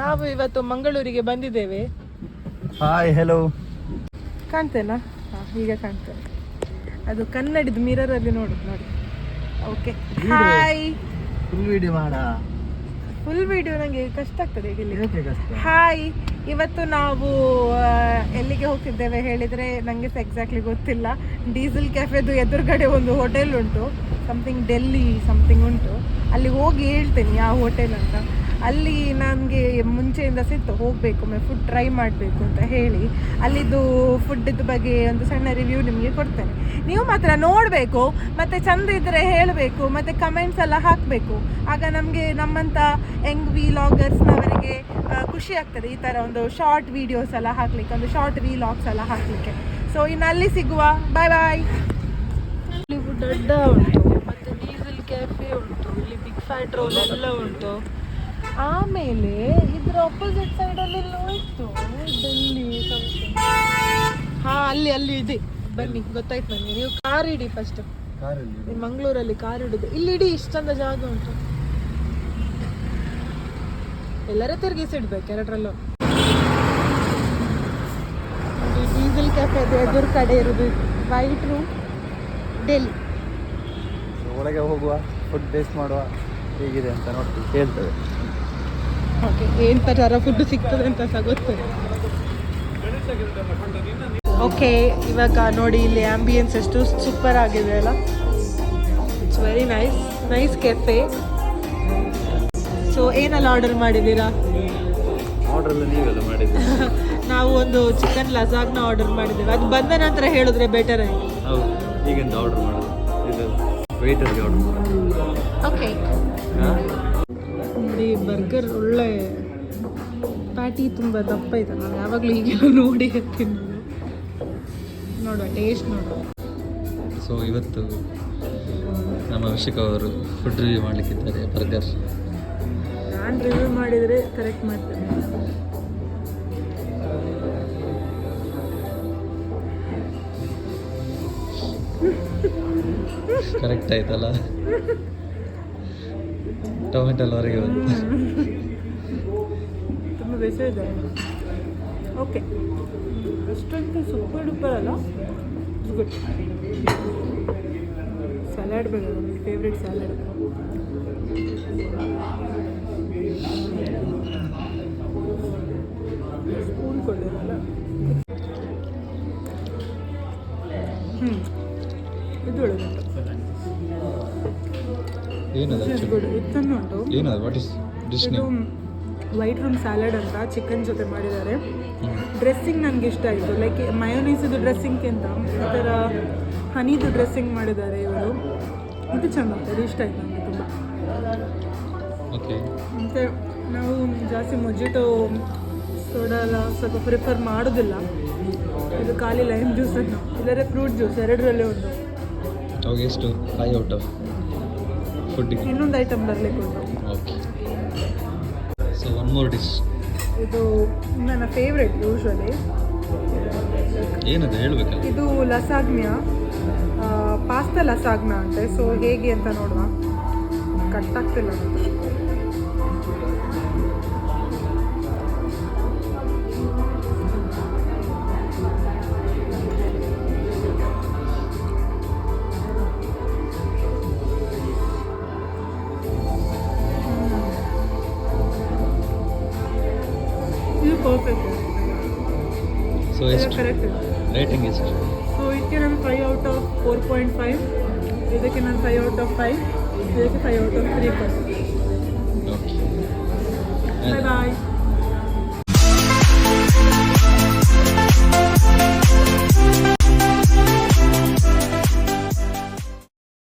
ನಾವು ಇವತ್ತು ಮಂಗಳೂರಿಗೆ ಬಂದಿದ್ದೇವೆ. Hi hello. ಕಾಣ್ತೇನಾ? ಈಗ ಕಾಣ್ತೇನೆ. ಅದು ಕನ್ನಡಿದ ಮಿರರಲ್ಲಿ ನೋಡಿ. Okay hi. ಫುಲ್ ವಿಡಿಯೋ ಮಾಡ. ಫುಲ್ ವಿಡಿಯೋ ನನಗೆ ಕಷ್ಟ ಆಗ್ತದೆ. ಹಾಯ್, ಇವತ್ತು ನಾವು ಎಲ್ಲಿಗೆ ಹೋಗ್ತಿದ್ದೇವೆ ಹೇಳಿದರೆ ನನಗೆ ಸಹ ಎಕ್ಸಾಕ್ಟ್ಲಿ ಗೊತ್ತಿಲ್ಲ. ಡೀಸೆಲ್ ಕೆಫೆದು ಎದುರುಗಡೆ ಒಂದು ಹೋಟೆಲ್ ಉಂಟು, ಸಮಥಿಂಗ್ ಡೆಲ್ಲಿ ಸಮಥಿಂಗ್ ಉಂಟು. ಅಲ್ಲಿ ಹೋಗಿ ಹೇಳ್ತೇನೆ ಯಾವ ಹೋಟೆಲ್ ಅಂತ. ಅಲ್ಲಿ ನನಗೆ ಮುಂಚೆಯಿಂದ ಸಿಕ್ತು ಹೋಗಬೇಕು, ಫುಡ್ ಟ್ರೈ ಮಾಡಬೇಕು ಅಂತ ಹೇಳಿ. ಅಲ್ಲಿದ್ದು ಫುಡ್ಡಿದ ಬಗ್ಗೆ ಒಂದು ಸಣ್ಣ ರಿವ್ಯೂ ನಿಮಗೆ ಕೊಡ್ತೇನೆ. ನೀವು ಮಾತ್ರ ನೋಡಬೇಕು, ಮತ್ತು ಚಂದ ಇದ್ದರೆ ಹೇಳಬೇಕು, ಮತ್ತು ಕಮೆಂಟ್ಸ್ ಎಲ್ಲ ಹಾಕಬೇಕು. ಆಗ ನಮಗೆ ನಮ್ಮಂಥ ಯಂಗ್ ವ್ಲಾಗರ್ಸ್ನವರಿಗೆ ಖುಷಿ ಆಗ್ತದೆ ಈ ಥರ ಒಂದು ಶಾರ್ಟ್ ವೀಡಿಯೋಸ್ ಎಲ್ಲ ಹಾಕಲಿಕ್ಕೆ, ಒಂದು ಶಾರ್ಟ್ ವ್ಲಾಗ್ಸ್ ಎಲ್ಲ ಹಾಕಲಿಕ್ಕೆ. ಸೊ ಇನ್ನು ಅಲ್ಲಿ ಸಿಗುವ. ಬಾಯ್ ಬಾಯ್. ಇಲ್ಲಿ ಫುಡ್ ಅಡ್ಡ ಉಂಟು, ಮತ್ತು ಡೀಸೆಲ್ ಕ್ಯಾಫೆ ಉಂಟು, ಇಲ್ಲಿ ಬಿಗ್ ಫ್ಯಾಟ್ ರೋಲ್ ಎಲ್ಲ ಉಂಟು. ಆಮೇಲೆ ಇದ್ರ ಆಪೋಸಿಟ್ ಸೈಡಲ್ಲಿ ಇತ್ತು ಡೆಲ್ಲಿ ಸಮಥಿಂಗ್. ಅಲ್ಲಿ ಇದೆ, ಬನ್ನಿ ಗೊತ್ತಾಯ್ತು ನನಗೆ. ನೀವು ಕಾರ್ ಇಡಿ ಫಸ್ಟ್. ಮಂಗಳೂರಲ್ಲಿ ಕಾರ್ ಇಡುದು, ಇಲ್ಲಿ ಇಡಿ. ಇಷ್ಟೊಂದು ಜಾಗ ಉಂಟು, ಎಲ್ಲರ ತಿರುಗಿಸಿಡ್ಬೇಕು ಎರಡರಲ್ಲೂ. ಡೀಸೆಲ್ ಕ್ಯಾಫೆ ಎದುರು ಕಡೆ ಇರೋದು ವೈಟ್ ರೂಮ್ ಡೆಲ್ಲಿ. ಒಳಗೆ ಹೋಗುವ, ಫುಡ್ ಟೇಸ್ಟ್ ಮಾಡುವ ಹೇಗಿದೆ ಅಂತ ನೋಡ್ತೀವಿ, ಹೇಳ್ತೇವೆ. ಓಕೆ, ಏನು ಥರ ಫುಡ್ ಸಿಗ್ತದೆ ಅಂತ ಸಹ ಗೊತ್ತಿದೆ. ಓಕೆ, ಇವಾಗ ನೋಡಿ ಇಲ್ಲಿ ಆಂಬಿಯನ್ಸ್ ಎಷ್ಟು ಸೂಪರ್ ಆಗಿದೆ ಅಲ್ಲ. It's very nice cafe. So ಏನೆಲ್ಲ ಆರ್ಡರ್ ಮಾಡಿದ್ದೀರಾ? ಆರ್ಡ್ರೆಲ್ಲ ನೀವೆಲ್ಲ ಮಾಡಿದ್ದೀರಾ? ನಾವು ಒಂದು ಚಿಕನ್ ಲಜಾಗ್ನ ಆರ್ಡರ್ ಮಾಡಿದ್ದೇವೆ. ಅದು ಬಂದ ನಂತರ ಹೇಳಿದ್ರೆ ಬೆಟರ್ ಆಗಿ. ಹೌದು, ಈಗಿಂದ ಆರ್ಡರ್ ಮಾಡೋದು. ಇದು ವೇಟರ್ಗೆ ಆರ್ಡರ್ ಮಾಡೋದು. ಓಕೆ ನೋಡಿ, ಬರ್ಗರ್ ಒಳ್ಳೆ ಪ್ಯಾಟಿ ತುಂಬ ದಪ್ಪ ಇದೆ. ನಾನು ಯಾವಾಗಲೂ ಈಗೆಲ್ಲ ನೋಡಿ ತಿನ್ನೋದು. ನೋಡುವ, ಟೇಸ್ಟ್ ನೋಡುವ. ಸೊ ಇವತ್ತು ನಮ್ಮ ಅಭಿಷೇಕ್ ಅವರು ಫುಡ್ ರಿವ್ಯೂ ಮಾಡಲಿಕ್ಕಿದ್ದಾರೆ. ಬರ್ಗರ್ ನಾನು ರಿವ್ಯೂ ಮಾಡಿದರೆ ಕರೆಕ್ಟ್ ಮಾಡ್ತೇನೆ. ಕರೆಕ್ಟ್ ಆಯ್ತಲ್ಲ? ಟೊಮೆಟೊ ಹೊರಗೆ ಬಂತು. ತುಂಬ ಬೇಸರ ಇದೆ. ಓಕೆ, ಅಷ್ಟೊಂದು ಸೂಪರ್ ಡೂಪರ್ ಅಲ್ಲ, ಗುಡ್. ಸಲಾಡ್ ಬೇಡ, ನನ್ನ ಫೇವ್ರೆಟ್ ಸಲಾಡ್. ಸ್ಪೂನ್ ಕೊಡೋಲ್ಲ. ಇದು ಒಳ್ಳೆ ಇದು ವೈಟ್ ರೂಮ್ ಸ್ಯಾಲಡ್ ಅಂತ ಚಿಕನ್ ಜೊತೆ ಮಾಡಿದ್ದಾರೆ. ಡ್ರೆಸ್ಸಿಂಗ್ ನನಗೆ ಇಷ್ಟ ಆಯಿತು. ಲೈಕ್ ಮಯೋನೈಸದು ಡ್ರೆಸ್ಸಿಂಗ್ಗಿಂತ ಈ ಥರ ಹನಿದು ಡ್ರೆಸ್ಸಿಂಗ್ ಮಾಡಿದ್ದಾರೆ ಇವರು. ಇದು ಚೆನ್ನಾಗ್ತದೆ, ಇಷ್ಟ ಆಯಿತು ನನಗೆ ತುಂಬ. ಮತ್ತು ನಾವು ಜಾಸ್ತಿ ಮೊಜಿಟೋ ಸೋಡಾ ಎಲ್ಲ ಸ್ವಲ್ಪ ಪ್ರಿಫರ್ ಮಾಡೋದಿಲ್ಲ. ಇದು ಖಾಲಿ ಲೈಮ್ ಜ್ಯೂಸನ್ನು, ಇಲ್ಲರೆ ಫ್ರೂಟ್ ಜ್ಯೂಸ್, ಎರಡರಲ್ಲೇ ಒಂದು. ಎಷ್ಟು 5 ಔಟ್ ಆಫ್ ಫುಡ್ಡಿಗೆ ಇನ್ನೊಂದು ಐಟಮ್ ಬರಲಿಕ್ಕೆ ಉಂಟು. Okay, so one more dish. ಇದು ನನ್ನ ಫೇವ್ರೆಟ್ ಯೂಶ್ವಲಿ. ಏನದು ಹೇಳಬೇಕಲ್ಲ? ಇದು ಲಸಾಗ್ನಿಯಾ, ಪಾಸ್ತಾ ಲಸಾಗ್ನ ಅಂತೆ. ಸೊ ಹೇಗೆ ಅಂತ ನೋಡುವ. ಕಟ್ಟಾಗ್ತಿಲ್ಲ ನನಗೆ. ಇದು ಪರ್ಫೆಕ್ಟ್. ಸೊ ಎಷ್ಟು ಕರೆಕ್ಟ್ ರೇಟಿಂಗ್ ಎಷ್ಟು? ಸೊ ಇದಕ್ಕೆ ನಾನು 5 ಔಟ್ ಆಫ್ 4.5, ಇದಕ್ಕೆ ನಾನು 5 ಔಟ್ ಆಫ್ 5, ಇದಕ್ಕೆ 5 out of 3. Okay, bye bye.